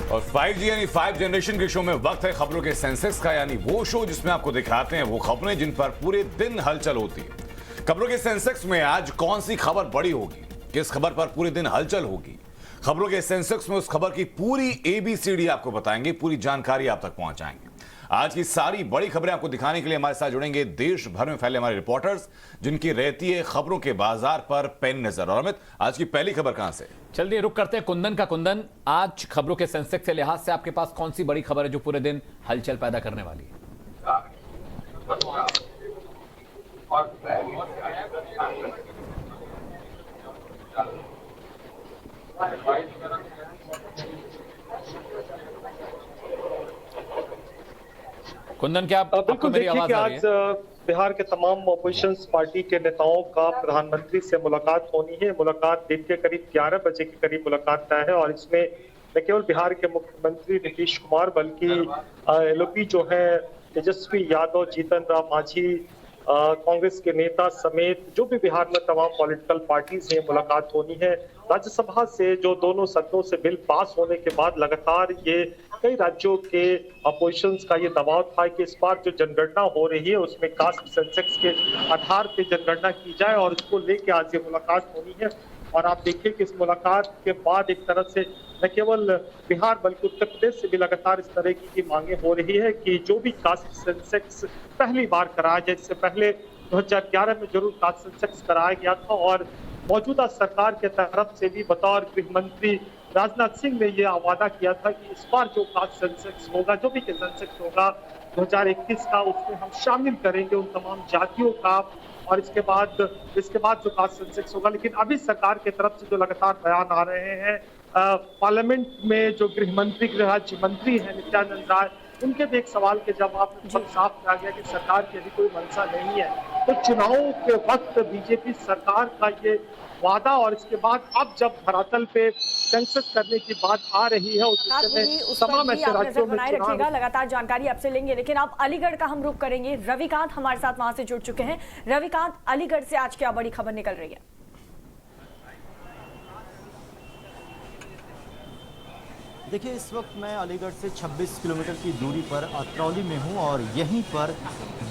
और 5G यानी 5 generation के शो में वक्त है खबरों के सेंसेक्स का, यानी वो शो जिसमें आपको दिखाते हैं वो खबरें जिन पर पूरे दिन हलचल होती है। खबरों के सेंसेक्स में आज कौन सी खबर बड़ी होगी, किस खबर पर पूरे दिन हलचल होगी, खबरों के सेंसेक्स में उस खबर की पूरी ABCD आपको बताएंगे, पूरी जानकारी आप तक पहुंचाएंगे। आज की सारी बड़ी खबरें आपको दिखाने के लिए हमारे साथ जुड़ेंगे देश भर में फैले हमारे रिपोर्टर्स, जिनकी रहती है खबरों के बाजार पर पैनी नजर। और अमित, आज की पहली खबर कहां से? चलिए रुक करते हैं कुंदन का। कुंदन, आज खबरों के सेंसेक्स के लिहाज से आपके पास कौन सी बड़ी खबर है जो पूरे दिन हलचल पैदा करने वाली है? कुंदन, क्या आपको मेरी आवाज आ रही है? आज बिहार के तमाम ऑपोजिशन पार्टी के नेताओं का प्रधानमंत्री से मुलाकात होनी है। मुलाकात दिन के करीब 11 बजे के करीब मुलाकात तय है और इसमें न केवल बिहार के मुख्यमंत्री नीतीश कुमार बल्कि LOP जो है तेजस्वी यादव, जीतन राम मांझी, कांग्रेस के नेता समेत जो भी बिहार में तमाम पॉलिटिकल पार्टीज हैं, मुलाकात होनी है। राज्यसभा से जो दोनों सदनों से बिल पास होने के बाद लगातार ये कई राज्यों के अपोजिशन का ये दबाव था कि इस बार जो जनगणना हो रही है उसमें कास्ट सेंसेक्स के आधार पर जनगणना की जाए और इसको लेके आज ये मुलाकात होनी है। और आप देखिए कि इस मुलाकात के बाद एक तरह से न केवल बिहार बल्कि उत्तर प्रदेश से भी लगातार इस तरह की मांगे हो रही है कि जो भी कास्ट सेंसेक्स पहली बार कराया जाए। इससे पहले 2011 में जरूर कास्ट सेंसेक्स कराया गया था और मौजूदा सरकार के तरफ से भी बतौर गृह मंत्री राजनाथ सिंह ने यह वादा किया था कि इस बार जो कास्ट सेंसेक्स होगा, जो भी सेंसेक्स होगा 2021 का, उसमें हम शामिल करेंगे उन तमाम जातियों का और इसके बाद जो कास्ट सेंसेक्स होगा। लेकिन अभी सरकार की तरफ से जो लगातार बयान आ रहे हैं, पार्लियामेंट में जो गृह राज्य मंत्री हैं नित्यानंद राय, उनके भी एक सवाल के जवाब में सब साफ कहा गया कि सरकार की अभी कोई मंशा नहीं है। तो चुनावों के वक्त बीजेपी सरकार का ये वादा और इसके बाद अब जब धरातल पे सेंसस करने की बात आ रही है उसमें तमाम ऐसे राज्यों में बनाए रखिएगा, लगातार जानकारी आपसे लेंगे। लेकिन आप अलीगढ़ का हम रुख करेंगे। रविकांत हमारे साथ वहां से जुड़ चुके हैं। रविकांत, अलीगढ़ से आज क्या बड़ी खबर निकल रही है? देखिए, इस वक्त मैं अलीगढ़ से 26 किलोमीटर की दूरी पर अतरौली में हूं और यहीं पर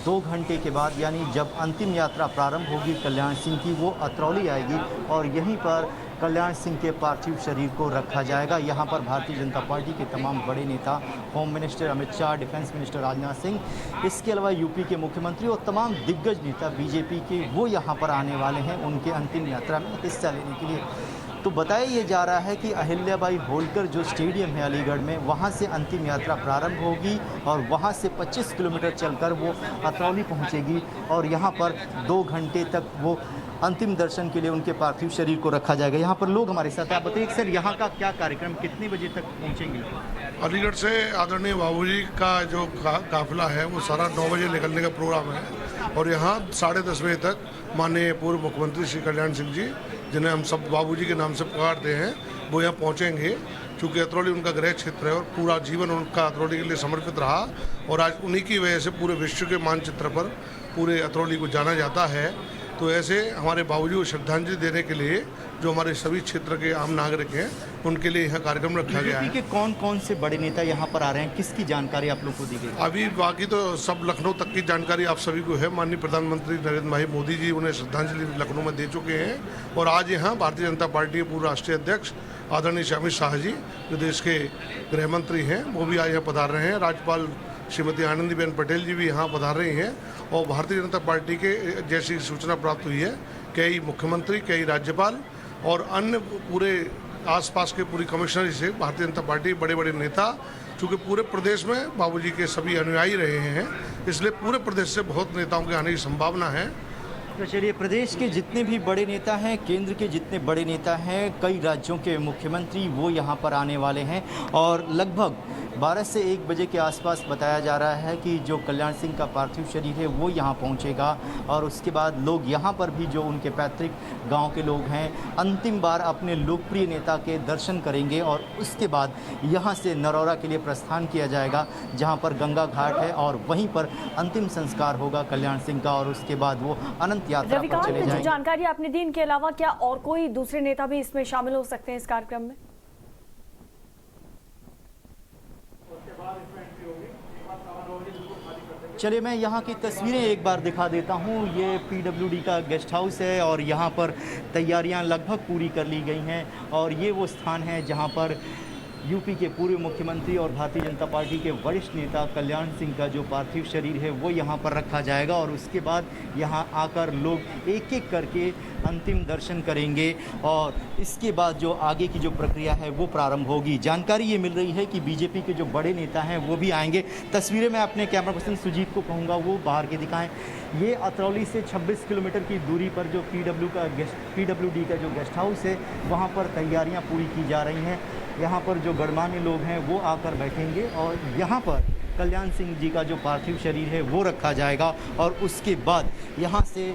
2 घंटे के बाद यानी जब अंतिम यात्रा प्रारंभ होगी कल्याण सिंह की, वो अतरौली आएगी और यहीं पर कल्याण सिंह के पार्थिव शरीर को रखा जाएगा। यहाँ पर भारतीय जनता पार्टी के तमाम बड़े नेता, home minister Amit Shah, defence minister Rajnath Singh, इसके अलावा यूपी के मुख्यमंत्री और तमाम दिग्गज नेता बीजेपी के, वो यहाँ पर आने वाले हैं उनके अंतिम यात्रा में हिस्सा लेने के लिए। तो बताया ये जा रहा है कि अहिल्याबाई होलकर जो स्टेडियम है अलीगढ़ में, वहाँ से अंतिम यात्रा प्रारंभ होगी और वहाँ से 25 किलोमीटर चलकर वो अतरौली पहुँचेगी और यहाँ पर 2 घंटे तक वो अंतिम दर्शन के लिए उनके पार्थिव शरीर को रखा जाएगा। यहाँ पर लोग हमारे साथ हैं। आप बताइए सर, यहाँ का क्या कार्यक्रम, कितने बजे तक पहुँचेंगे? अलीगढ़ से आदरणीय बाबूजी का जो काफिला है वो सारा 9 बजे निकलने का प्रोग्राम है और यहाँ 10:30 बजे तक माननीय पूर्व मुख्यमंत्री श्री कल्याण सिंह जी, जिन्हें हम सब बाबूजी के नाम से पुकारते हैं, वो यहाँ पहुँचेंगे। चूँकि अतरौली उनका गृह क्षेत्र है और पूरा जीवन उनका अतरौली के लिए समर्पित रहा और आज उन्हीं की वजह से पूरे विश्व के मानचित्र पर पूरे अतरौली को जाना जाता है। तो ऐसे हमारे बाबूजी को श्रद्धांजलि देने के लिए जो हमारे सभी क्षेत्र के आम नागरिक हैं उनके लिए यहाँ कार्यक्रम रखा गया है। कौन कौन से बड़े नेता यहाँ पर आ रहे हैं, किसकी जानकारी आप लोग को दी गई? अभी बाकी तो सब लखनऊ तक की जानकारी आप सभी को है। माननीय प्रधानमंत्री नरेंद्र भाई मोदी जी उन्हें श्रद्धांजलि लखनऊ में दे चुके हैं और आज यहाँ भारतीय जनता पार्टी के पूर्व राष्ट्रीय अध्यक्ष आदरणीय अमित शाह जी, जो देश के गृह मंत्री हैं, वो भी आज यहाँ पधार रहे हैं। राज्यपाल श्रीमती आनंदीबेन पटेल जी भी यहाँ पधार रही हैं और भारतीय जनता पार्टी के जैसी सूचना प्राप्त हुई है, कई मुख्यमंत्री, कई राज्यपाल और अन्य पूरे आसपास के पूरी कमिश्नरी से भारतीय जनता पार्टी बड़े बड़े नेता, चूँकि पूरे प्रदेश में बाबूजी के सभी अनुयायी रहे हैं, इसलिए पूरे प्रदेश से बहुत नेताओं के आने की संभावना है। तो चलिए, प्रदेश के जितने भी बड़े नेता हैं, केंद्र के जितने बड़े नेता हैं, कई राज्यों के मुख्यमंत्री, वो यहाँ पर आने वाले हैं और लगभग 12 से 1 बजे के आसपास बताया जा रहा है कि जो कल्याण सिंह का पार्थिव शरीर है वो यहाँ पहुँचेगा और उसके बाद लोग यहाँ पर भी जो उनके पैतृक गांव के लोग हैं अंतिम बार अपने लोकप्रिय नेता के दर्शन करेंगे और उसके बाद यहाँ से नरौरा के लिए प्रस्थान किया जाएगा, जहाँ पर गंगा घाट है और वहीं पर अंतिम संस्कार होगा कल्याण सिंह का और उसके बाद वो अनंत यात्रा पर चले जाएंगे। जानकारी आपने दी, इनके अलावा क्या और कोई दूसरे नेता भी इसमें शामिल हो सकते हैं इस कार्यक्रम में? चलिए मैं यहाँ की तस्वीरें एक बार दिखा देता हूँ। ये पीडब्ल्यूडी का गेस्ट हाउस है और यहाँ पर तैयारियाँ लगभग पूरी कर ली गई हैं और ये वो स्थान है जहाँ पर यूपी के पूर्व मुख्यमंत्री और भारतीय जनता पार्टी के वरिष्ठ नेता कल्याण सिंह का जो पार्थिव शरीर है वो यहाँ पर रखा जाएगा और उसके बाद यहाँ आकर लोग एक एक करके अंतिम दर्शन करेंगे और इसके बाद जो आगे की जो प्रक्रिया है वो प्रारंभ होगी। जानकारी ये मिल रही है कि बीजेपी के जो बड़े नेता हैं वो भी आएंगे। तस्वीरें मैं अपने कैमरा पर्सन सुजीत को कहूँगा वो बाहर के दिखाएं। ये अतरौली से 26 किलोमीटर की दूरी पर जो पीडब्ल्यूडी का जो गेस्ट हाउस है वहाँ पर तैयारियाँ पूरी की जा रही हैं। यहाँ पर जो गणमान्य लोग हैं वो आकर बैठेंगे और यहाँ पर कल्याण सिंह जी का जो पार्थिव शरीर है वो रखा जाएगा और उसके बाद यहाँ से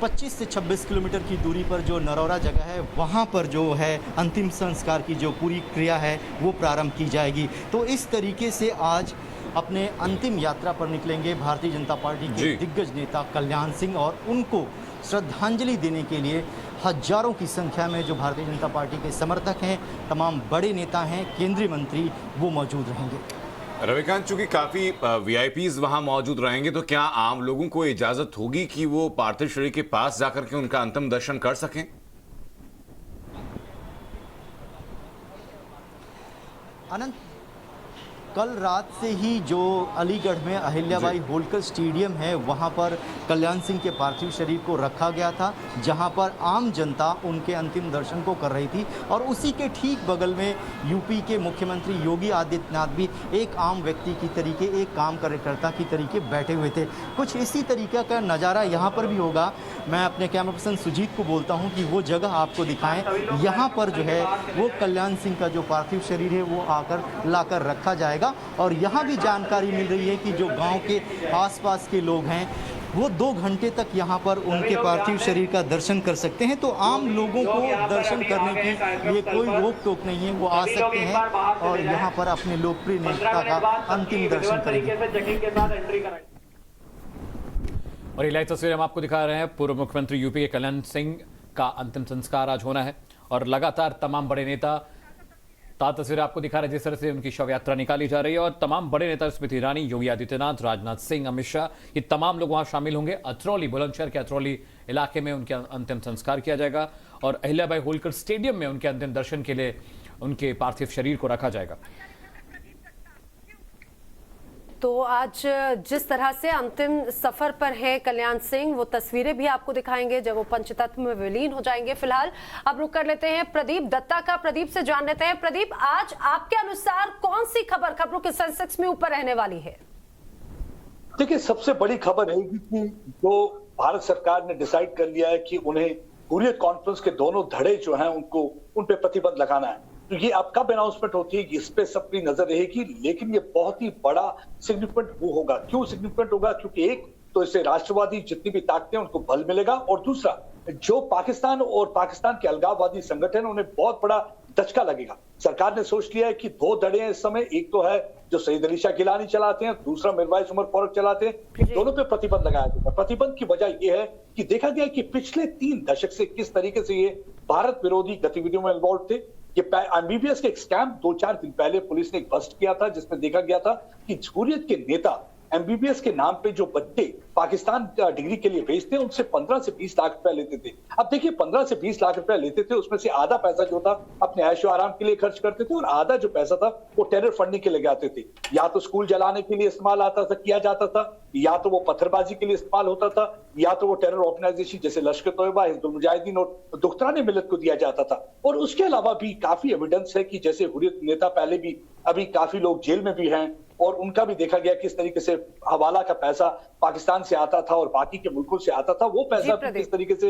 25 से 26 किलोमीटर की दूरी पर जो नरौरा जगह है वहाँ पर जो है अंतिम संस्कार की जो पूरी क्रिया है वो प्रारंभ की जाएगी। तो इस तरीके से आज अपने अंतिम यात्रा पर निकलेंगे भारतीय जनता पार्टी के दिग्गज नेता कल्याण सिंह और उनको श्रद्धांजलि देने के लिए हजारों की संख्या में जो भारतीय जनता पार्टी के समर्थक हैं, तमाम बड़े नेता हैं, केंद्रीय मंत्री वो मौजूद रहेंगे। रविकांत, चूंकि काफी वीआईपीज वहां मौजूद रहेंगे तो क्या आम लोगों को इजाजत होगी कि वो पार्थिव शरीर के पास जाकर के उनका अंतिम दर्शन कर सकें? अनंत, कल रात से ही जो अलीगढ़ में अहिल्याबाई होलकर स्टेडियम है वहां पर कल्याण सिंह के पार्थिव शरीर को रखा गया था, जहां पर आम जनता उनके अंतिम दर्शन को कर रही थी और उसी के ठीक बगल में यूपी के मुख्यमंत्री योगी आदित्यनाथ भी एक आम व्यक्ति की तरीके, एक काम कार्यकर्ता की तरीके बैठे हुए थे। कुछ इसी तरीके का नज़ारा यहाँ पर भी होगा। मैं अपने कैमरा पर्सन सुजीत को बोलता हूँ कि वो जगह आपको दिखाएं। यहाँ पर जो है वो कल्याण सिंह का जो पार्थिव शरीर है वो आकर लाकर रखा जाएगा और यहाँ भी जानकारी मिल रही है कि जो गांव के आसपास के लोग हैं वो 2 घंटे तक यहाँ पर उनके पार्थिव शरीर का दर्शन कर सकते हैं। तो आम लोगों को दर्शन करने के लिए कोई रोक टोक नहीं है, वो आ सकते हैं और यहाँ पर अपने लोकप्रिय नेता का अंतिम दर्शन करेंगे। और ये लाइव तस्वीर हम आपको दिखा रहे हैं। पूर्व मुख्यमंत्री यूपी के कल्याण सिंह का अंतिम संस्कार आज होना है और लगातार तमाम बड़े नेता तस्वीर आपको दिखा रहे हैं जिस तरह से उनकी शव यात्रा निकाली जा रही है और तमाम बड़े नेता स्मृति ईरानी, योगी आदित्यनाथ, राजनाथ सिंह, अमित शाह, ये तमाम लोग वहां शामिल होंगे। अतरौली, बुलंदशहर के अतरौली इलाके में उनका अंतिम संस्कार किया जाएगा और अहिल्याबाई होलकर स्टेडियम में उनके अंतिम दर्शन के लिए उनके पार्थिव शरीर को रखा जाएगा। तो आज जिस तरह से अंतिम सफर पर है कल्याण सिंह, वो तस्वीरें भी आपको दिखाएंगे जब वो पंचतत्व में विलीन हो जाएंगे। फिलहाल अब रुक कर लेते हैं प्रदीप दत्ता का। प्रदीप से जान लेते हैं, प्रदीप आज आपके अनुसार कौन सी खबरों के सेंसेक्स में ऊपर रहने वाली है? देखिए, सबसे बड़ी खबर रहेगी कि जो भारत सरकार ने डिसाइड कर लिया है कि उन्हें हुर्रियत कॉन्फ्रेंस के दोनों धड़े जो हैं उनको उन पे प्रतिबंध लगाना है। तो ये अब कब अनाउंसमेंट होती है इस पे सबकी नजर रहेगी, लेकिन ये बहुत ही बड़ा सिग्निफिकेंट वो होगा। क्यों सिग्निफिकेंट होगा? क्योंकि एक तो इससे राष्ट्रवादी जितनी भी ताकतें उनको बल मिलेगा और दूसरा जो पाकिस्तान और पाकिस्तान के अलगाववादी संगठन उन्हें बहुत बड़ा दचका लगेगा। सरकार ने सोच लिया है कि 2 धड़े हैं इस समय, एक तो है जो सईद अली शाह गिलानी चलाते हैं, दूसरा मिर्वाइज उमर फारूक चलाते हैं। दोनों पे प्रतिबंध लगाया गया। प्रतिबंध की वजह यह है कि देखा गया कि पिछले 3 दशक से किस तरीके से ये भारत विरोधी गतिविधियों में इन्वॉल्व थे। ये एमबीबीएस के एक स्कैम 2-4 दिन पहले पुलिस ने बस्ट किया था, जिसमें देखा गया था कि हुर्रियत के नेता एमबीबीएस के नाम पे जो बच्चे पाकिस्तान डिग्री के लिए भेजते हैं उनसे 15 से 20 लाख रुपए लेते थे। अब देखिए, 15 से 20 लाख रुपए लेते थे, उसमें से आधा पैसा जो था अपने ऐशो आराम के लिए खर्च करते थे और आधा जो पैसा था वो टेरर फंडिंग के लिए आते थे। या तो स्कूल जलाने के लिए इस्तेमाल आता था, किया जाता था, या तो वो पत्थरबाजी के लिए इस्तेमाल होता था, या तो वो टेरर ऑर्गेनाइजेशन जैसे लश्कर तोयबा, हिजबुल मुजाहिदीन और दुख्तरान मिलत को दिया जाता था। और उसके अलावा भी काफी एविडेंस है कि जैसे हुर्रियत नेता पहले भी, अभी काफी लोग जेल में भी हैं और उनका भी देखा गया किस तरीके से हवाला का पैसा पाकिस्तान से आता था और बाकी के मुल्कों से आता था, वो पैसा किस तरीके से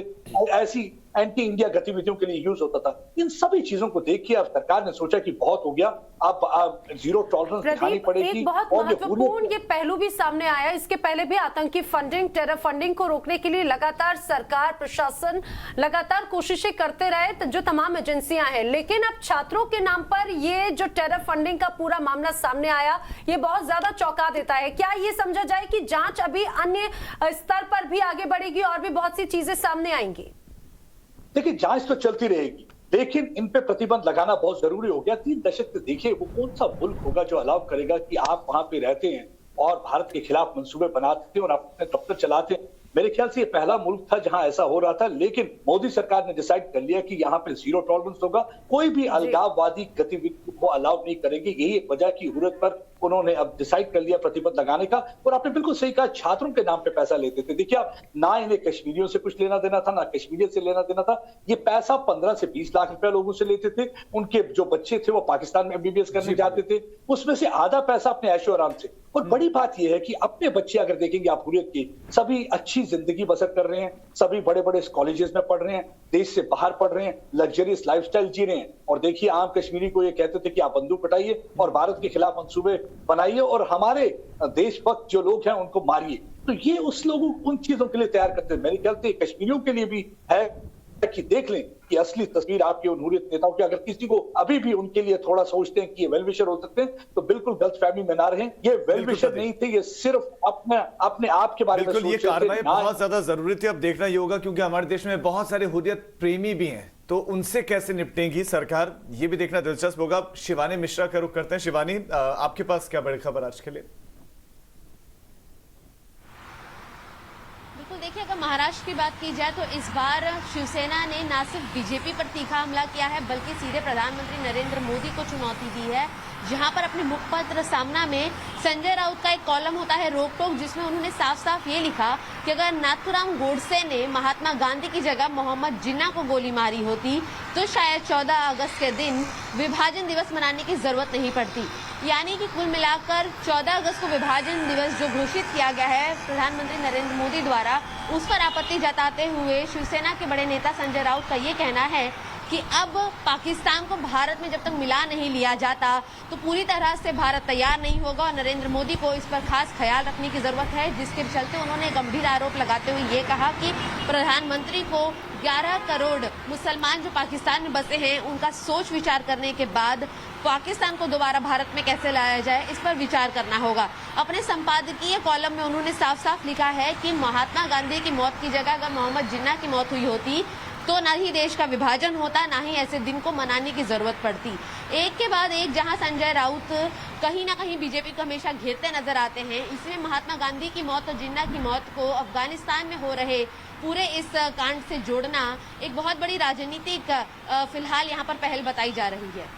ऐसी एंटी इंडिया गतिविधियों के लिए यूज होता था। इन सभी चीजों को देखिए अब सरकार ने सोचा कि बहुत हो गया, अब जीरो टॉलरेंस दिखानी पड़ेगी। एक बहुत महत्वपूर्ण ये पहलू भी सामने आया, इसके पहले भी आतंकी फंडिंग, टेरर फंडिंग को रोकने के लिए लगातार सरकार, प्रशासन लगातार कोशिशें करते रहे, जो तमाम एजेंसियां हैं, लेकिन अब छात्रों के नाम पर ये जो टेरर फंडिंग का पूरा मामला सामने आया, ये बहुत ज्यादा चौंका देता है। क्या ये समझा जाए कि जांच अभी अन्य स्तर पर भी आगे बढ़ेगी और भी बहुत सी चीजें सामने आएंगी? देखिए, जांच तो चलती रहेगी, लेकिन इन पे प्रतिबंध लगाना बहुत जरूरी हो गया। 3 दशक से देखिए वो कौन सा मुल्क होगा जो अलाउ करेगा कि आप वहां पे रहते हैं और भारत के खिलाफ मंसूबे बनाते और अपने दफ्तर चलाते। मेरे ख्याल से ये पहला मुल्क था जहां ऐसा हो रहा था, लेकिन मोदी सरकार ने डिसाइड कर लिया कि यहाँ पे जीरो टॉलरेंस होगा, कोई भी अलगाववादी गतिविधि को अलाउ नहीं करेंगे। यही एक वजह की जरूरत पर उन्होंने अब डिसाइड कर लिया प्रतिबंध लगाने का। और आपने बिल्कुल सही कहा, छात्रों के नाम पे पैसा लेते थे। देखिए आप, ना इन्हें कश्मीरियों से कुछ लेना देना था, ना कश्मीरियों से लेना देना था। ये पैसा 15 से 20 लाख रुपए लोगों से लेते थे। उनके जो बच्चे थे वो पाकिस्तान में एमबीबीएस करने जाते थे, उसमें से आधा पैसा अपने ऐशो आराम से। और बड़ी बात यह है कि अपने बच्चे अगर देखेंगे आप हुर्रियत की, सभी अच्छी जिंदगी बसर कर रहे हैं, सभी बड़े बड़े कॉलेजेस में पढ़ रहे हैं, देश से बाहर पढ़ रहे हैं, लग्जरियस लाइफस्टाइल जी रहे हैं। और देखिए आम कश्मीरी को ये कहते थे कि आप बंदूक उठाइए और भारत के खिलाफ मंसूबे बनाइए और हमारे देशभक्त जो लोग हैं उनको मारिए। तो ये उस लोगों उन चीजों के लिए तैयार करते हैं। मेरे ख्याल से कश्मीरियों के लिए भी है कि देख लें कि असली तस्वीर आपके उन हुर्रियत नेताओं की। अगर किसी को अभी भी उनके लिए थोड़ा सोचते हैं कि ये वेल विशर हो सकते हैं, तो बिल्कुल गलतफहमी में ना रहें। ये वेल विशर नहीं थे, ये सिर्फ अपने आप के बारे में बिल्कुल, ये सोच रहे थे। कार्रवाई बहुत ज्यादा जरूरी थी। अब देखना ये होगा, क्योंकि हमारे देश में बहुत सारे हुर्रियत प्रेमी भी हैं, तो उनसे कैसे निपटेंगी सरकार, ये भी देखना दिलचस्प होगा। शिवानी मिश्रा का रुख करते हैं। शिवानी, आपके पास क्या बड़ी खबर आज के लिए? देखिए, अगर महाराष्ट्र की बात की जाए तो इस बार शिवसेना ने न सिर्फ बीजेपी पर तीखा हमला किया है, बल्कि सीधे प्रधानमंत्री नरेंद्र मोदी को चुनौती दी है। जहां पर अपने मुखपत्र सामना में संजय राउत का एक कॉलम होता है रोक टोक, जिसमें उन्होंने साफ साफ ये लिखा कि अगर नाथूराम गोडसे ने महात्मा गांधी की जगह मोहम्मद जिन्ना को गोली मारी होती तो शायद 14 अगस्त के दिन विभाजन दिवस मनाने की जरूरत नहीं पड़ती। यानी कि कुल मिलाकर 14 अगस्त को विभाजन दिवस जो घोषित किया गया है प्रधानमंत्री नरेंद्र मोदी द्वारा, उस पर आपत्ति जताते हुए शिवसेना के बड़े नेता संजय राउत का ये कहना है कि अब पाकिस्तान को भारत में जब तक मिला नहीं लिया जाता तो पूरी तरह से भारत तैयार नहीं होगा और नरेंद्र मोदी को इस पर खास ख्याल रखने की जरूरत है। जिसके चलते उन्होंने गंभीर आरोप लगाते हुए ये कहा कि प्रधानमंत्री को 11 करोड़ मुसलमान जो पाकिस्तान में बसे हैं उनका सोच विचार करने के बाद पाकिस्तान को दोबारा भारत में कैसे लाया जाए, इस पर विचार करना होगा। अपने संपादकीय कॉलम में उन्होंने साफ साफ लिखा है कि महात्मा गांधी की मौत की जगह अगर मोहम्मद जिन्ना की मौत हुई होती तो ना ही देश का विभाजन होता, ना ही ऐसे दिन को मनाने की जरूरत पड़ती। एक के बाद एक जहां संजय राउत कहीं ना कहीं बीजेपी को हमेशा घेरते नजर आते हैं, इसमें महात्मा गांधी की मौत और जिन्ना की मौत को अफगानिस्तान में हो रहे पूरे इस कांड से जोड़ना एक बहुत बड़ी राजनीतिक फिलहाल यहाँ पर पहल बताई जा रही है।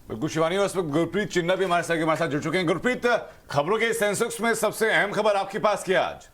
बिल्कुल शिवानी, और इस वक्त गुरप्रीत चिन्ना भी हमारे साथ जुड़ चुके हैं। गुरप्रीत, खबरों के सेंसेक्स में सबसे अहम खबर आपके पास क्या आज?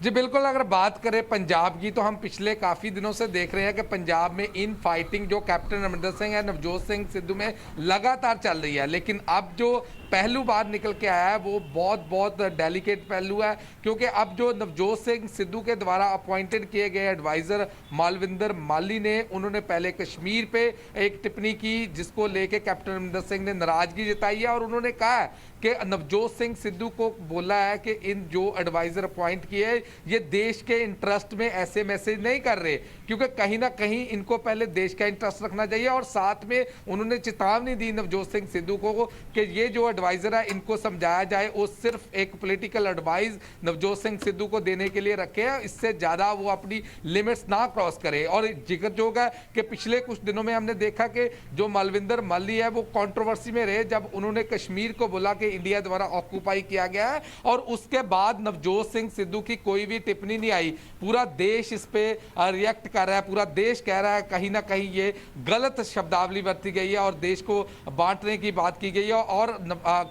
जी बिल्कुल, अगर बात करें पंजाब की तो हम पिछले काफ़ी दिनों से देख रहे हैं कि पंजाब में इन फाइटिंग जो कैप्टन अमरिंदर सिंह है नवजोत सिंह सिद्धू में लगातार चल रही है। लेकिन अब जो पहलू बाहर निकल के आया है वो बहुत डेलिकेट पहलू है, क्योंकि अब जो नवजोत सिंह सिद्धू के द्वारा अपॉइंटेड किए गए एडवाइज़र मालविंदर माली ने, उन्होंने पहले कश्मीर पे एक टिप्पणी की जिसको लेके कैप्टन अमरिंदर सिंह ने नाराज़गी जताई है और उन्होंने कहा है कि नवजोत सिंह सिद्धू को बोला है कि इन जो एडवाइज़र अपॉइंट किए ये देश के इंटरेस्ट में ऐसे मैसेज नहीं कर रहे, क्योंकि कहीं ना कहीं इनको पहले देश का इंटरेस्ट रखना चाहिए। और साथ में उन्होंने चेतावनी दी नवजोत सिंह सिद्धू को कि ये जो एडवाइज़र है इनको समझाया जाए वो सिर्फ एक पॉलिटिकल एडवाइस नवजोत सिंह सिद्धू को देने के लिए रखे हैं, इससे ज़्यादा वो अपनी लिमिट्स ना क्रॉस करे। और जिक्र जो है कि पिछले कुछ दिनों में हमने देखा कि जो मालविंदर माली है वो कंट्रोवर्सी में रहे जब उन्होंने कश्मीर को बोला कि इंडिया द्वारा ऑक्यूपाई किया गया है, और उसके बाद नवजोत सिंह सिद्धू की कोई भी टिप्पणी नहीं आई। पूरा देश इस पे रिएक्ट कर रहा है, पूरा देश कह रहा है कहीं ना कहीं ये गलत शब्दावली बरती गई है और देश को बांटने की बात की गई है। और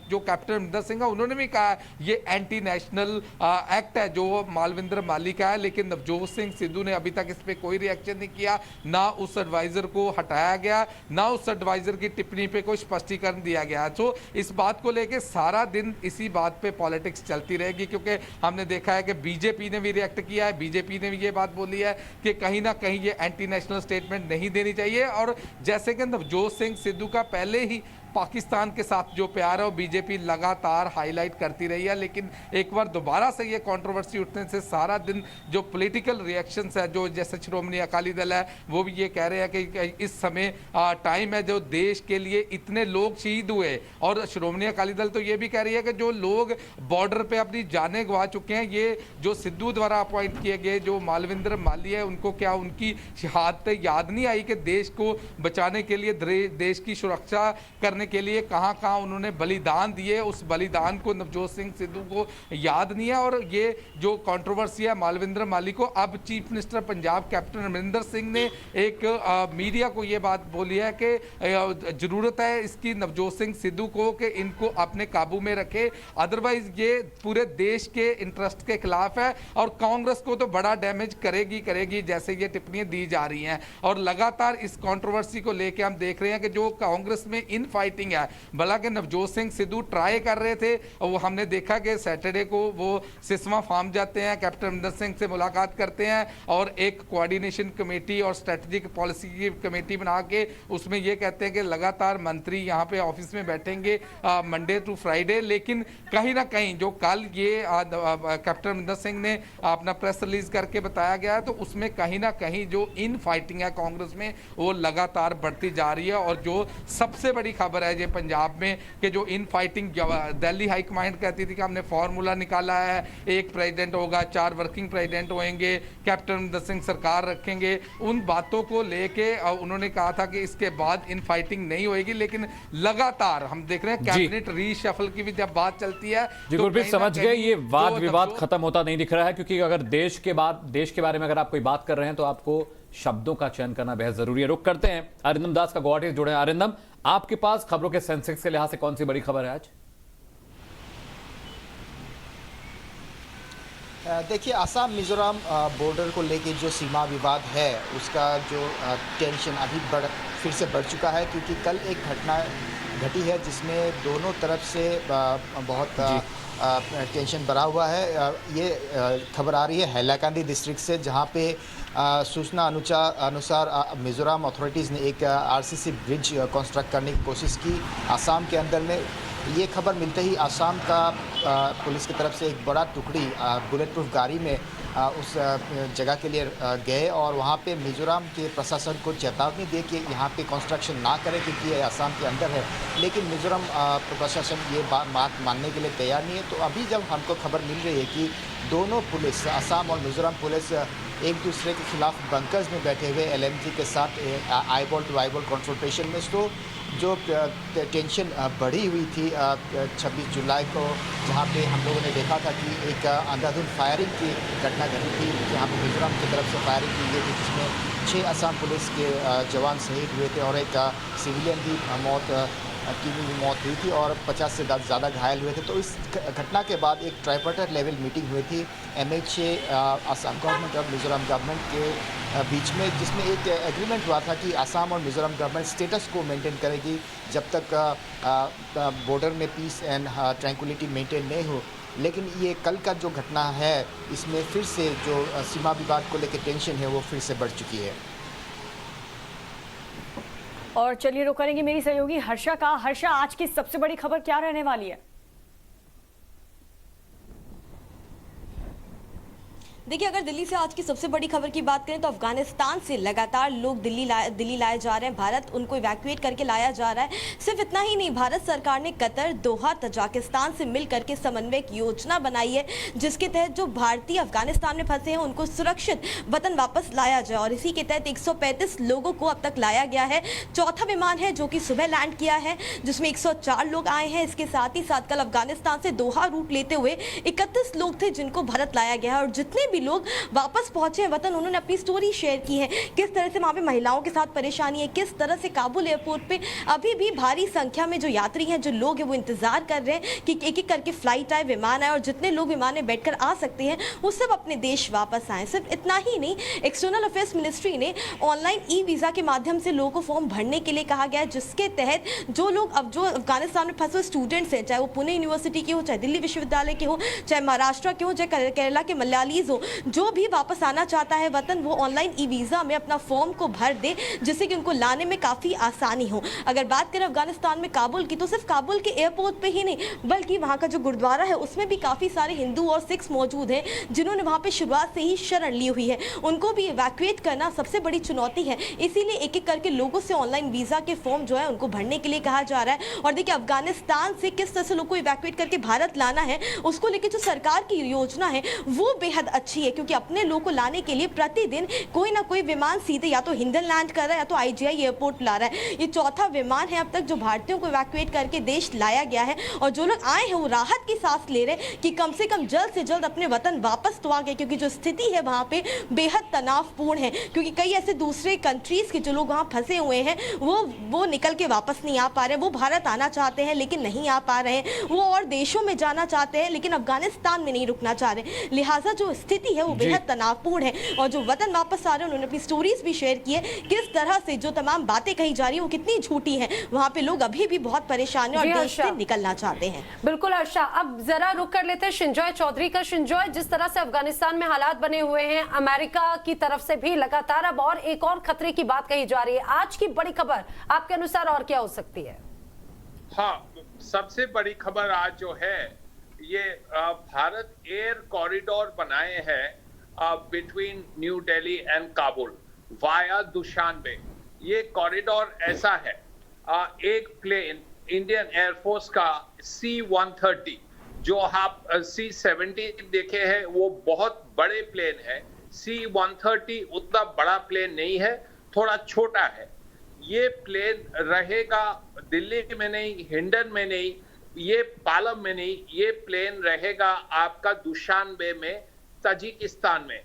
जो कैप्टन अमरिंदर सिंह है उन्होंने भी कहा ये एंटी नेशनल एक्ट है जो मालविंदर माली का है, लेकिन नवजोत सिंह सिद्धू ने अभी तक इस पे कोई रिएक्शन नहीं किया, ना उस एडवाइजर को हटाया गया, ना उस एडवाइजर की टिप्पणी पे कोई स्पष्टीकरण दिया गया। तो इस बात को लेके सारा दिन इसी बात पे पॉलिटिक्स चलती रहेगी, क्योंकि हमने देखा है कि बीजेपी ने भी रिएक्ट किया है, बीजेपी ने भी ये बात बोली है कि कहीं ना कहीं ये एंटी नेशनल स्टेटमेंट नहीं देनी चाहिए। और जैसे कि नवजोत सिंह सिद्धू का पहले ही पाकिस्तान के साथ जो प्यार है वो बीजेपी लगातार हाईलाइट करती रही है, लेकिन एक बार दोबारा से ये कंट्रोवर्सी उठने से सारा दिन जो पॉलिटिकल रिएक्शंस है, जो जैसे श्रोमणी अकाली दल है वो भी ये कह रहे हैं कि इस समय टाइम है जो देश के लिए इतने लोग शहीद हुए, और श्रोमणी अकाली दल तो ये भी कह रही है कि जो लोग बॉर्डर पे अपनी जानें गंवा चुके हैं, ये जो सिद्धू द्वारा अपॉइंट किए गए जो मालविंदर माली है, उनको क्या उनकी शहादतें याद नहीं आई कि देश को बचाने के लिए, देश की सुरक्षा करने के लिए कहां कहां उन्होंने बलिदान दिए, उस बलिदान को नवजोत सिंह सिद्धू को याद नहीं है। और ये जो कंट्रोवर्सी है मालविंदर माली को, अब chief minister Punjab captain Amarinder Singh ने एक मीडिया को ये बात बोली है कि जरूरत है इसकी नवजोत सिंह सिद्धू को कि इनको अपने काबू में रखे, अदरवाइज ये पूरे देश के इंटरेस्ट के खिलाफ है और कांग्रेस को तो बड़ा डैमेज करेगी, जैसे ये टिप्पणियां दी जा रही हैं। और लगातार इस कंट्रोवर्सी को लेकर हम देख रहे हैं कि जो कांग्रेस में इन फाइटिंग है, भला कि नवजोत सिंह सिद्धू ट्राई कर रहे थे, और वो हमने देखा कि सैटरडे को वो सिसवा फार्म जाते हैं, कैप्टन अमरिंदर सिंह से मुलाकात करते हैं और एक कोऑर्डिनेशन कमेटी और स्ट्रेटेजिक पॉलिसी की कमेटी बना के उसमें ये कहते हैं कि लगातार मंत्री यहाँ पे ऑफिस में बैठेंगे मंडे टू फ्राइडे। लेकिन कहीं ना कहीं जो कल ये कैप्टन अमरिंदर सिंह ने अपना प्रेस रिलीज करके बताया गया है, तो उसमें कहीं ना कहीं जो इन फाइटिंग है कांग्रेस में वो लगातार बढ़ती जा रही है। और जो सबसे बड़ी खबर है ये पंजाब में कि जो इन फाइटिंग, दिल्ली हाईकमांड कहती थी कि हमने फॉर्मूला निकाला है, एक प्रेसिडेंट होगा, 4 वर्किंग प्रेसिडेंट होंगे, कैप्टन अमरिंदर सिंह सरकार रखेंगे, उन बातों को लेके उन्होंने कहा था कि इसके बाद इन फाइटिंग नहीं होगी। लेकिन लगातार हम देख रहे हैं कैबिनेट रीशफल की भी जब बात चलती है जी गुरप्रीत समझ गए, ये वाद विवाद खत्म होता नहीं दिख रहा है, क्योंकि अगर देश के बारे में अगर आप कोई बात कर रहे हैं तो आपको शब्दों का चयन करना बेहद जरूरी है। रुक करते हैं, अरिंदम दास का गुवाहाटी से जुड़े हैं। अरिंदम, आपके पास खबरों के सेंसेक्स के लिहाज से कौन सी बड़ी खबर है आज? देखिए, आसाम मिजोरम बॉर्डर को लेके जो सीमा विवाद है उसका जो टेंशन अभी फिर से बढ़ चुका है, क्योंकि कल एक घटना घटी है जिसमें दोनों तरफ से बहुत टेंशन बढ़ा हुआ है। ये खबर आ रही है हैलाकांदी डिस्ट्रिक्ट से, जहाँ पे सूचना अनुसार मिजोरम अथॉरिटीज़ ने एक आरसीसी ब्रिज कंस्ट्रक्ट करने की कोशिश की आसाम के अंदर में। ये खबर मिलते ही आसाम का पुलिस की तरफ से एक बड़ा टुकड़ी बुलेट प्रूफ गाड़ी में उस जगह के लिए गए और वहाँ पे मिजोरम के प्रशासन को चेतावनी दे कि यहाँ पे कंस्ट्रक्शन ना करें क्योंकि ये आसाम के अंदर है। लेकिन मिजोरम प्रशासन ये बात मानने के लिए तैयार नहीं है। तो अभी जब हमको खबर मिल रही है कि दोनों पुलिस, आसाम और मिजोरम पुलिस, एक दूसरे के खिलाफ बंकर्स में बैठे हुए LMG के साथ आईबॉल टू आईबॉल कॉन्फ्रोंटेशन में, तो जो टेंशन बढ़ी हुई थी 26 जुलाई को, जहाँ पे हम लोगों ने देखा था कि एक अंधाधुंध फायरिंग की घटना घटी थी, जहाँ पे मिजोरम की तरफ से फायरिंग की गई थी, जिसमें 6 असम पुलिस के जवान शहीद हुए थे और एक सिविलियन की मौत हुई थी और 50 से ज़्यादा घायल हुए थे। तो इस घटना के बाद एक ट्राइपार्टाइट लेवल मीटिंग हुई थी MHA, असम गवर्नमेंट और मिजोरम गवर्नमेंट के बीच में, जिसमें एक एग्रीमेंट हुआ था कि असम और मिजोरम गवर्नमेंट स्टेटस को मेंटेन करेगी जब तक बॉर्डर में पीस एंड ट्रैंक्विलिटी मेंटेन नहीं हो। लेकिन ये कल का जो घटना है इसमें फिर से जो सीमा विवाद को लेकर टेंशन है वो फिर से बढ़ चुकी है। और चलिए रुक करेंगे मेरी सहयोगी हर्षा का। हर्षा, आज की सबसे बड़ी खबर क्या रहने वाली है? देखिए, अगर दिल्ली से आज की सबसे बड़ी खबर की बात करें तो अफगानिस्तान से लगातार लोग दिल्ली लाए जा रहे हैं, भारत उनको इवैक्यूएट करके लाया जा रहा है। सिर्फ इतना ही नहीं, भारत सरकार ने कतर, दोहा, तजाकिस्तान से मिल करके समन्वय योजना बनाई है, जिसके तहत जो भारतीय अफगानिस्तान में फंसे हैं उनको सुरक्षित वतन वापस लाया जाए। और इसी के तहत 135 लोगों को अब तक लाया गया है। चौथा विमान है जो कि सुबह लैंड किया है, जिसमें 104 लोग आए हैं। इसके साथ ही साथ कल अफगानिस्तान से दोहा रूट लेते हुए 31 लोग थे जिनको भारत लाया गया है। और जितने भी लोग वापस पहुंचे हैं वतन, उन्होंने अपनी स्टोरी शेयर की है, किस तरह से वहां पे महिलाओं के साथ परेशानी है, किस तरह से काबुल एयरपोर्ट पे अभी भी भारी संख्या में जो यात्री हैं, जो लोग हैं, वो इंतजार कर रहे हैं कि एक एक करके फ्लाइट आए, विमान आए और जितने लोग विमान में बैठकर आ सकते हैं वो सब अपने देश वापस आए। सिर्फ इतना ही नहीं, एक्सटर्नल अफेयर्स मिनिस्ट्री ने ऑनलाइन ई-वीजा के माध्यम से लोगों को फॉर्म भरने के लिए कहा गया है, जिसके तहत जो लोग अब जो अफगानिस्तान में फंसे स्टूडेंट्स हैं, चाहे वो पुणे यूनिवर्सिटी के हो, चाहे दिल्ली विश्वविद्यालय के हो, चाहे महाराष्ट्र के हो, चाहे केरला के मलयालीज हो, हो, जो भी वापस आना चाहता है वतन वो ऑनलाइन ई वीज़ा में अपना फॉर्म को भर दे, जिससे कि उनको लाने में काफ़ी आसानी हो। अगर बात करें अफगानिस्तान में काबुल की, तो सिर्फ काबुल के एयरपोर्ट पे ही नहीं बल्कि वहाँ का जो गुरुद्वारा है उसमें भी काफ़ी सारे हिंदू और सिख्स मौजूद हैं जिन्होंने वहाँ पे शुरुआत से ही शरण ली हुई है। उनको भी इवैक्यूएट करना सबसे बड़ी चुनौती है, इसीलिए एक एक करके लोगों से ऑनलाइन वीज़ा के फॉर्म जो है उनको भरने के लिए कहा जा रहा है। और देखिए अफगानिस्तान से किस तरह से लोग को इवैक्यूएट करके भारत लाना है, उसको लेकर जो सरकार की योजना है वो बेहद अच्छी है, क्योंकि अपने लोगों को लाने के लिए प्रतिदिन कोई ना कोई विमान सीधे या तो हिंडन लैंड कर रहा है या तो IGI एयरपोर्ट ला रहा है। ये चौथा विमान है अब तक जो भारतीयों को इवैक्यूएट करके देश लाया गया है, और जो लोग आए हैं वो राहत की सांस ले रहे हैं कि कम से कम जल्द से जल्द अपने वतन वापस तो आ गए, क्योंकि जो स्थिति है वहाँ पे बेहद तनावपूर्ण है। क्योंकि कई ऐसे दूसरे कंट्रीज के जो लोग वहाँ फंसे हुए हैं वो निकल के वापस नहीं आ पा रहे, वो भारत आना चाहते हैं लेकिन नहीं आ पा रहे हैं, वो और देशों में जाना चाहते हैं लेकिन अफगानिस्तान में नहीं रुकना चाह रहे। लिहाजा जो स्थिति है वो बेहद तनावपूर्ण है। और जो वतन वापस आ रहे हैं उन्होंने अपनी स्टोरीज भी शेयर की है, किस तरह से जो तमाम बातें कही जा रही है वो कितनी झूठी है। वहाँ पे लोग अभी भी बहुत परेशान है और देश से निकलना चाहते हैं। बिल्कुल हर्षा, अब जरा रुक कर लेते हैं शिंजॉय चौधरी का। शिंजॉय, जिस तरह से अफगानिस्तान में हालात बने हुए हैं, अमेरिका की तरफ से भी लगातार अब और एक और खतरे की बात कही जा रही है, आज की बड़ी खबर आपके अनुसार और क्या हो सकती है? हाँ, सबसे बड़ी खबर आज जो है ये भारत एयर कॉरिडोर बनाए हैं between new Delhi and Kabul via Dushanbe. ये कॉरिडोर ऐसा है, एक प्लेन इंडियन एयरफोर्स का C-130 जो आप C-70 देखे हैं वो बहुत बड़े प्लेन है, C-130 उतना बड़ा प्लेन नहीं है, थोड़ा छोटा है। ये प्लेन रहेगा दिल्ली में नहीं, हिंडन में नहीं, ये पालम में नहीं, ये प्लेन रहेगा आपका दुशानबे में, ताजिकिस्तान में।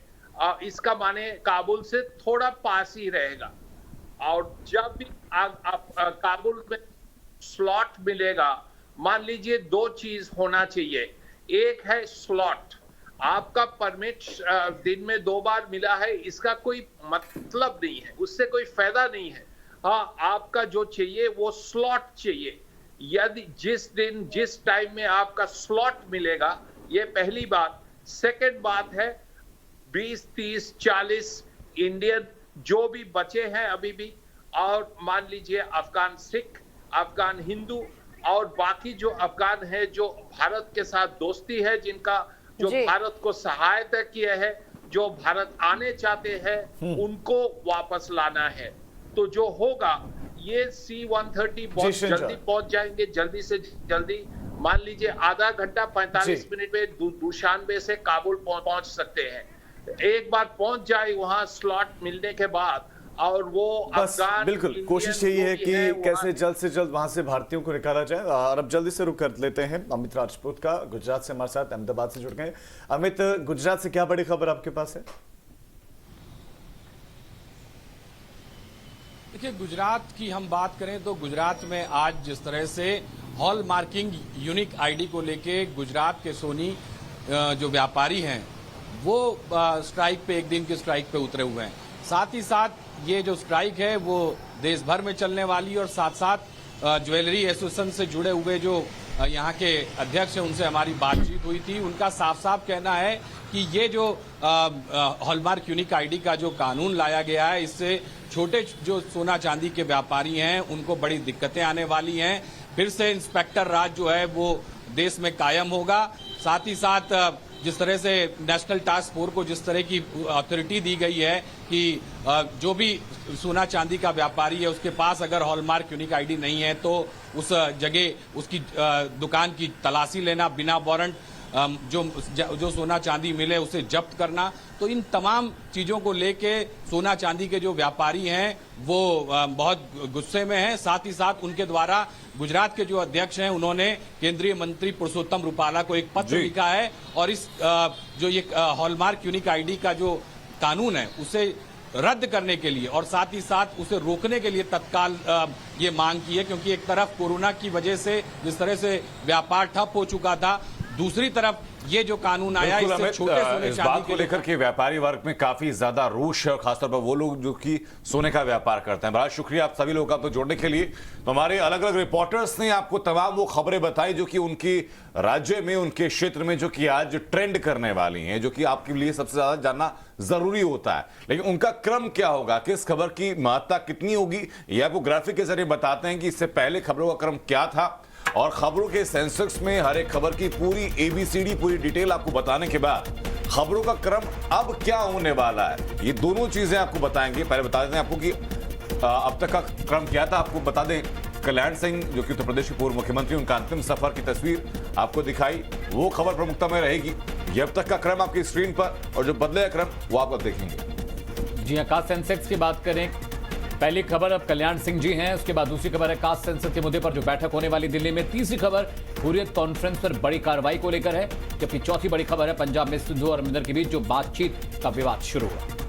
इसका माने काबुल से थोड़ा पास ही रहेगा। और जब भी काबुल में स्लॉट मिलेगा, मान लीजिए दो चीज होना चाहिए। एक है स्लॉट, आपका परमिट दिन में 2 बार मिला है, इसका कोई मतलब नहीं है, उससे कोई फायदा नहीं है। हाँ, आपका जो चाहिए वो स्लॉट चाहिए। यदि जिस दिन जिस टाइम में आपका स्लॉट मिलेगा, ये पहली बात। सेकंड बात है 20, 30, 40 इंडियन जो भी बचे हैं अभी भी, और मान लीजिए अफगान सिख, अफगान हिंदू और बाकी जो अफगान है जो भारत के साथ दोस्ती है, जिनका जो भारत को सहायता किया है, जो भारत आने चाहते हैं, उनको वापस लाना है। तो जो होगा ये C-130 बहुत जल्दी पहुंच जाएंगे, जल्दी से जल्दी। मान लीजिए आधा घंटा 45 मिनट में दुशानबे से काबुल पहुंच सकते हैं। एक बार पहुंच जाए वहां स्लॉट मिलने के बाद, और वो अफगान बिल्कुल कोशिश यही है कि कैसे जल्द से जल्द वहां से भारतीयों को निकाला जाए। और अब जल्दी से रुक कर लेते हैं अमित राजपूत का, गुजरात से हमारे साथ अहमदाबाद से जुड़ गए। अमित, गुजरात से क्या बड़ी खबर आपके पास है? देखिए, गुजरात की हम बात करें तो गुजरात में आज जिस तरह से हॉल मार्किंग यूनिक आईडी को लेके गुजरात के सोनी जो व्यापारी हैं वो स्ट्राइक पे, एक दिन के स्ट्राइक पे उतरे हुए हैं। साथ ही साथ ये जो स्ट्राइक है वो देश भर में चलने वाली, और साथ साथ ज्वेलरी एसोसिएशन से जुड़े हुए जो यहाँ के अध्यक्ष हैं उनसे हमारी बातचीत हुई थी। उनका साफ साफ कहना है कि ये जो हॉलमार्क यूनिक आईडी का जो कानून लाया गया है, इससे छोटे जो सोना चांदी के व्यापारी हैं उनको बड़ी दिक्कतें आने वाली हैं। फिर से इंस्पेक्टर राज जो है वो देश में कायम होगा। साथ ही साथ जिस तरह से नेशनल टास्क फोर्स को जिस तरह की अथॉरिटी दी गई है कि जो भी सोना चांदी का व्यापारी है उसके पास अगर हॉलमार्क यूनिक आईडी नहीं है तो उस जगह उसकी दुकान की तलाशी लेना, बिना वारंट जो सोना चांदी मिले उसे जब्त करना। तो इन तमाम चीजों को लेके सोना चांदी के जो व्यापारी हैं वो बहुत गुस्से में हैं। साथ ही साथ उनके द्वारा गुजरात के जो अध्यक्ष हैं उन्होंने केंद्रीय मंत्री पुरुषोत्तम रूपाला को एक पत्र लिखा है, और इस जो ये हॉलमार्क यूनिक आईडी का जो कानून है उसे रद्द करने के लिए और साथ ही साथ उसे रोकने के लिए तत्काल ये मांग की है। क्योंकि एक तरफ कोरोना की वजह से जिस तरह से व्यापार ठप हो चुका था, दूसरी तरफ ये जो कानून आया बिल्कुल इससे अमित, छोटे सोने इस चांदी बात को के लेकर के व्यापारी वर्ग में काफी ज्यादा रोष है और खासतौर पर वो लोग जो कि सोने का व्यापार करते हैं। बड़ा शुक्रिया आप सभी लोगों का तो जोड़ने के लिए। तो हमारे अलग अलग रिपोर्टर्स ने आपको तमाम वो खबरें बताई जो कि उनकी राज्य में, उनके क्षेत्र में जो कि आज ट्रेंड करने वाली हैं, जो कि आपके लिए सबसे ज्यादा जानना जरूरी होता है। लेकिन उनका क्रम क्या होगा, किस खबर की महत्ता कितनी होगी, ये आपको ग्राफिक के जरिए बताते हैं कि इससे पहले खबरों का क्रम क्या था और खबरों के सेंसेक्स में हर एक खबर की पूरी एबीसीडी, पूरी डिटेल आपको बताने के बाद खबरों का क्रम अब क्या होने वाला है, ये दोनों चीजें आपको बताएंगे। पहले बता देते हैं आपको कि अब तक का क्रम क्या था। आपको बता दें, कल्याण सिंह जो कि उत्तर प्रदेश के पूर्व मुख्यमंत्री, उनका अंतिम सफर की तस्वीर आपको दिखाई, वो खबर प्रमुखता में रहेगी। ये अब तक का क्रम आपकी स्क्रीन पर, और जो बदले क्रम वो आप अब देखेंगे। जी हाँ, कास्ट सेंसेक्स की बात करें, पहली खबर अब कल्याण सिंह जी हैं, उसके बाद दूसरी खबर है कास्ट सेंसस के मुद्दे पर जो बैठक होने वाली दिल्ली में, तीसरी खबर हुर्रियत कॉन्फ्रेंस पर बड़ी कार्रवाई को लेकर है, जबकि चौथी बड़ी खबर है पंजाब में सिद्धू और अमरिंदर के बीच जो बातचीत का विवाद शुरू हुआ।